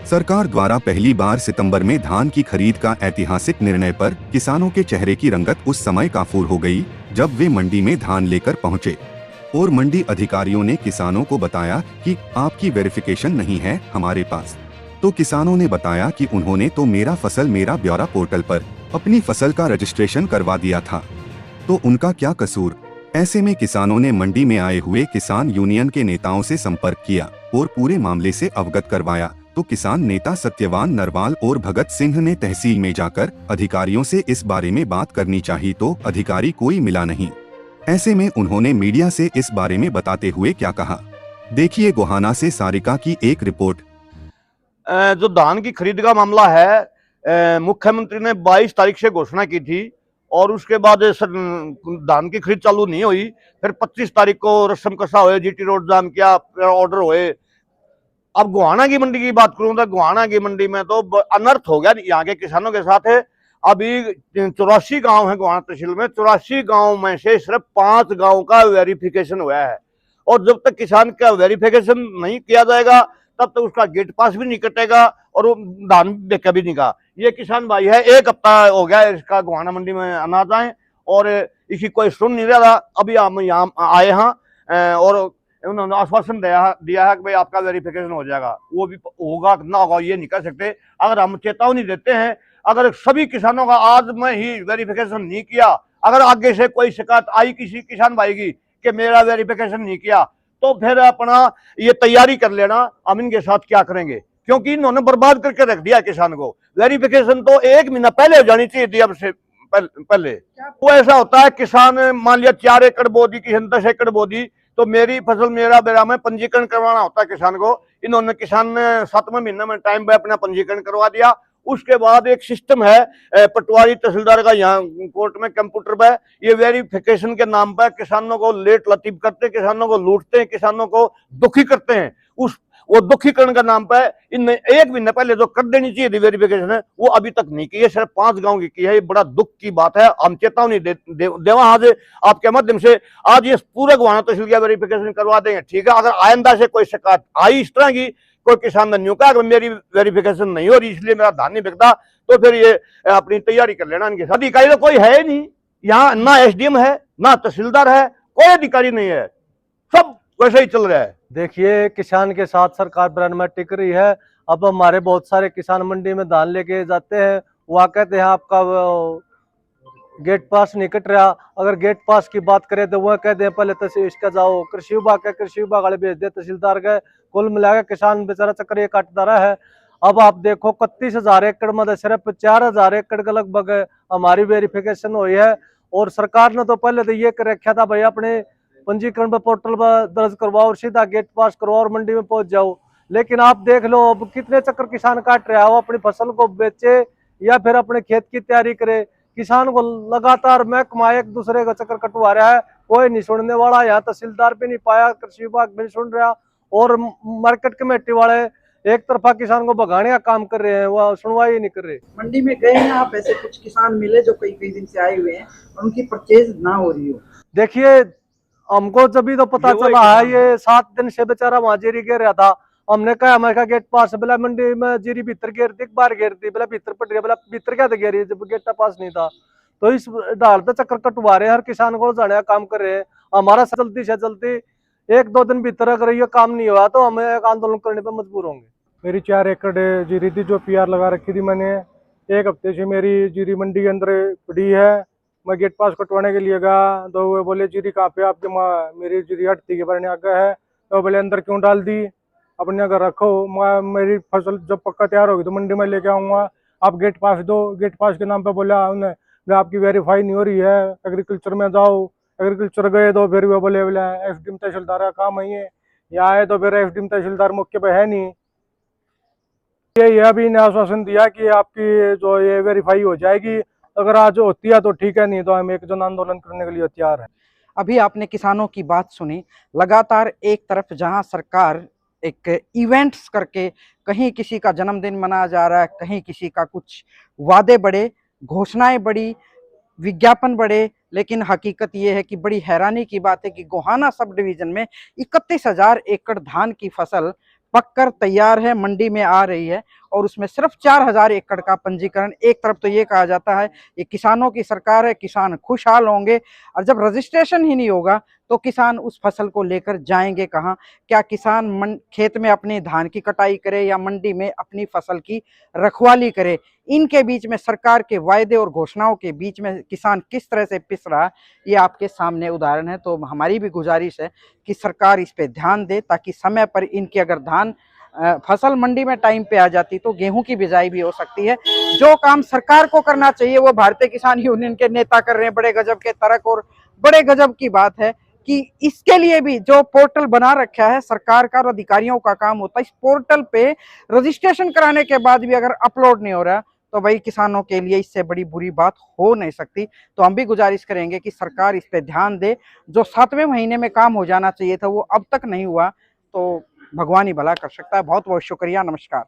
सरकार द्वारा पहली बार सितंबर में धान की खरीद का ऐतिहासिक निर्णय पर किसानों के चेहरे की रंगत उस समय काफूर हो गई जब वे मंडी में धान लेकर पहुंचे और मंडी अधिकारियों ने किसानों को बताया कि आपकी वेरिफिकेशन नहीं है हमारे पास। तो किसानों ने बताया कि उन्होंने तो मेरा फसल मेरा ब्यौरा पोर्टल पर अपनी फसल का रजिस्ट्रेशन करवा दिया था, तो उनका क्या कसूर। ऐसे में किसानों ने मंडी में आए हुए किसान यूनियन के नेताओं से संपर्क किया और पूरे मामले से अवगत करवाया। तो किसान नेता सत्यवान नरवाल और भगत सिंह ने तहसील में जाकर अधिकारियों से इस बारे में बात करनी चाहिए, तो अधिकारी कोई मिला नहीं। ऐसे में उन्होंने मीडिया से इस बारे में बताते हुए क्या कहा, देखिए गोहाना से सारिका की एक रिपोर्ट। जो धान की खरीद का मामला है, मुख्यमंत्री ने 22 तारीख से घोषणा की थी और उसके बाद धान की खरीद चालू नहीं हुई। फिर 25 तारीख को रस्म कसा हुए, जीटी रोड जाम किया, ऑर्डर हुए। अब गोहाना की मंडी की बात करूं तो गोहाना की मंडी में तो अनर्थ हो गया यहाँ के किसानों के साथ है। अभी 84 गांव है गोहाना तहसील में, 84 गांव में से सिर्फ 5 गांव का वेरिफिकेशन हुआ है और जब तक किसान का वेरिफिकेशन नहीं किया जाएगा तब तक उसका गेट पास भी नहीं कटेगा और वो धान बेचा भी नहीं का। ये किसान भाई है, 1 हफ्ता हो गया इसका गोहाना मंडी में अनाज आए और इसी कोई सुन नहीं रहा। अभी हम यहाँ आए हैं और उन्होंने आश्वासन दिया है कि भाई आपका वेरिफिकेशन हो जाएगा। वो भी होगा ना होगा ये नहीं कह सकते। अगर हम चेतावनी देते हैं, अगर सभी किसानों का आज में ही वेरिफिकेशन नहीं किया, अगर आगे से कोई शिकायत आई किसी किसान भाई की कि मेरा वेरिफिकेशन नहीं किया, तो फिर अपना ये तैयारी कर लेना हम इनके साथ क्या करेंगे, क्योंकि इन्होंने बर्बाद करके रख दिया किसान को। वेरिफिकेशन तो 1 महीना पहले हो जानी चाहिए थी, अब से पहले। वो ऐसा होता है, किसान मान लिया 4 एकड़ बो दी, किसी 10 एकड़ बो दी, तो मेरी फसल मेरा बेरा में पंजीकरण करवाना होता है किसान को। इन्होंने किसान ने 7वें महीने में टाइम पे अपना पंजीकरण करवा दिया। उसके बाद एक सिस्टम है पटवारी तहसीलदार का यहाँ कोर्ट में कंप्यूटर पे, ये वेरिफिकेशन के नाम पर किसानों को लेट लतीफ करते हैं, किसानों को लूटते हैं, किसानों को दुखी करते हैं। वो दुखीकरण का नाम पर इन 1 महीने पहले जो कर देनी चाहिए थी वेरिफिकेशन है, वो अभी तक नहीं की है। सिर्फ 5 गांव की है। ये बड़ा दुख की बात है। हम चेतावनी देवा आज आपके माध्यम से, आज ये पूरे गोहाना तहसील का वेरिफिकेशन करवा देंगे, ठीक है। अगर आइंदा से कोई शिकायत आई इस तरह की, कोई किसान ने न्यू कहा अगर मेरी वेरिफिकेशन नहीं हो रही इसलिए मेरा धान नहीं बिकता, तो फिर ये अपनी तैयारी कर लेना। इनके अधिकारी तो कोई है ही नहीं यहाँ, ना एसडीएम है ना तहसीलदार है, कोई अधिकारी नहीं है, सब वैसे ही चल रहा है। देखिए, किसान के साथ सरकार ब्रांड में टिक रही है। अब हमारे बहुत सारे किसान मंडी में धान लेके जाते हैं, वहाँ कहते हैं आपका गेट पास नहीं कट रहा। अगर गेट पास की बात करें तो वह कहते हैं पहले तहसील इसका जाओ कृषि विभाग का, कृषि विभाग वाले भेज दे तहसीलदार के। कुल मिलाकर किसान बेचारा चक्कर ये काटता रहा है। अब आप देखो 31,000 एकड़ में सिर्फ 4,000 एकड़ के लगभग हमारी वेरिफिकेशन हुई है और सरकार ने तो पहले तो ये कर रखा था भाई अपने पंजीकरण पर पोर्टल पर दर्ज करवाओ और सीधा गेट पास करवाओ और मंडी में पहुंच जाओ। लेकिन आप देख लो अब कितने चक्कर किसान काट रहा है, वो अपनी फसल को बेचे या फिर अपने खेत की तैयारी करे। किसान को लगातार महकमा एक दूसरे का चक्कर कटवा रहा है, कोई नहीं सुनने वाला। यहाँ तहसीलदार भी नहीं पाया, कृषि विभाग भी नहीं सुन रहा और मार्केट कमेटी वाले एक तरफा किसान को भगाने का काम कर रहे हैं, वो सुनवाई नहीं कर रहे। मंडी में गए हैं आप, ऐसे कुछ किसान मिले जो कई दिन से आए हुए हैं और उनकी परचेज ना हो रही हो? देखिए, हमको जब भी तो पता चला है, ये 7 दिन से बेचारा वहां जीरी घेर रहा था। हमने कहा हमारे गेट पास बोला मंडी में जीरी भीतर घेर दी, बाहर घेर दी, बोला भीतर पट रही, बोला भीतर क्या तो घेरी जब गेट पास नहीं था। तो इस डाल तो चक्कर कटवा रहे हैं, हर किसान को जाने का काम कर रहे हैं। हमारा जल्दी से जल्दी 1-2 दिन भीतर अगर ये काम नहीं हुआ तो हमें एक आंदोलन करने पर मजबूर होंगे। मेरी 4 एकड़ जीरी थी जो पीआर लगा रखी थी मैंने। 1 हफ्ते से मेरी जीरी मंडी के अंदर पड़ी है। मैं गेट पास कटवाने के लिए गया तो वो बोले जीरी कहाँ पे आपके, मेरी जीरी हटती के बारे आगे है। तो बोले अंदर क्यों डाल दी, अपने अगर रखो। मेरी फसल जब पक्का तैयार होगी तो मंडी में लेके आऊँगा, आप गेट पास दो। गेट पास के नाम पे बोला उन्हें आपकी वेरीफाई नहीं हो रही है, एग्रीकल्चर में जाओ। एग्रीकल्चर गए तो फिर वो बोले एसडीएम तहसीलदार का काम है ये। यहाँ आए तो फिर एसडीएम तहसीलदार मौके पे है नहीं। ये अभी ने आश्वासन दिया कि आपकी जो ये वेरीफाई हो जाएगी, अगर आज होती है तो ठीक है, नहीं तो हम एक जन आंदोलन करने के लिए तैयार है। अभी आपने किसानों की बात सुनी। लगातार एक तरफ जहां सरकार एक इवेंट्स करके कहीं किसी का जन्मदिन मनाया जा रहा है, कहीं किसी का कुछ वादे बड़े, घोषणाएं बड़ी, विज्ञापन बड़े, लेकिन हकीकत ये है कि बड़ी हैरानी की बात है कि गोहाना सब डिवीजन में 31,000 एकड़ धान की फसल पककर तैयार है, मंडी में आ रही है और उसमें सिर्फ 4000 एकड़ का पंजीकरण। एक तरफ तो ये कहा जाता है ये किसानों की सरकार है, किसान खुशहाल होंगे, और जब रजिस्ट्रेशन ही नहीं होगा तो किसान उस फसल को लेकर जाएंगे कहाँ? क्या किसान खेत में अपने धान की कटाई करे या मंडी में अपनी फसल की रखवाली करे? इनके बीच में सरकार के वायदे और घोषणाओं के बीच में किसान किस तरह से पिस रहा है, ये आपके सामने उदाहरण है। तो हमारी भी गुजारिश है कि सरकार इस पे ध्यान दे, ताकि समय पर इनकी अगर धान फसल मंडी में टाइम पे आ जाती तो गेहूं की बिजाई भी हो सकती है। जो काम सरकार को करना चाहिए वो भारतीय किसान यूनियन के नेता कर रहे हैं। बड़े गजब के तर्क और बड़े गजब की बात है कि इसके लिए भी जो पोर्टल बना रखा है सरकार का और अधिकारियों का काम होता है, इस पोर्टल पे रजिस्ट्रेशन कराने के बाद भी अगर अपलोड नहीं हो रहा तो भाई किसानों के लिए इससे बड़ी बुरी बात हो नहीं सकती। तो हम भी गुजारिश करेंगे कि सरकार इस पे ध्यान दे। जो 7वें महीने में काम हो जाना चाहिए था वो अब तक नहीं हुआ, तो भगवान ही भला कर सकता है। बहुत बहुत शुक्रिया, नमस्कार।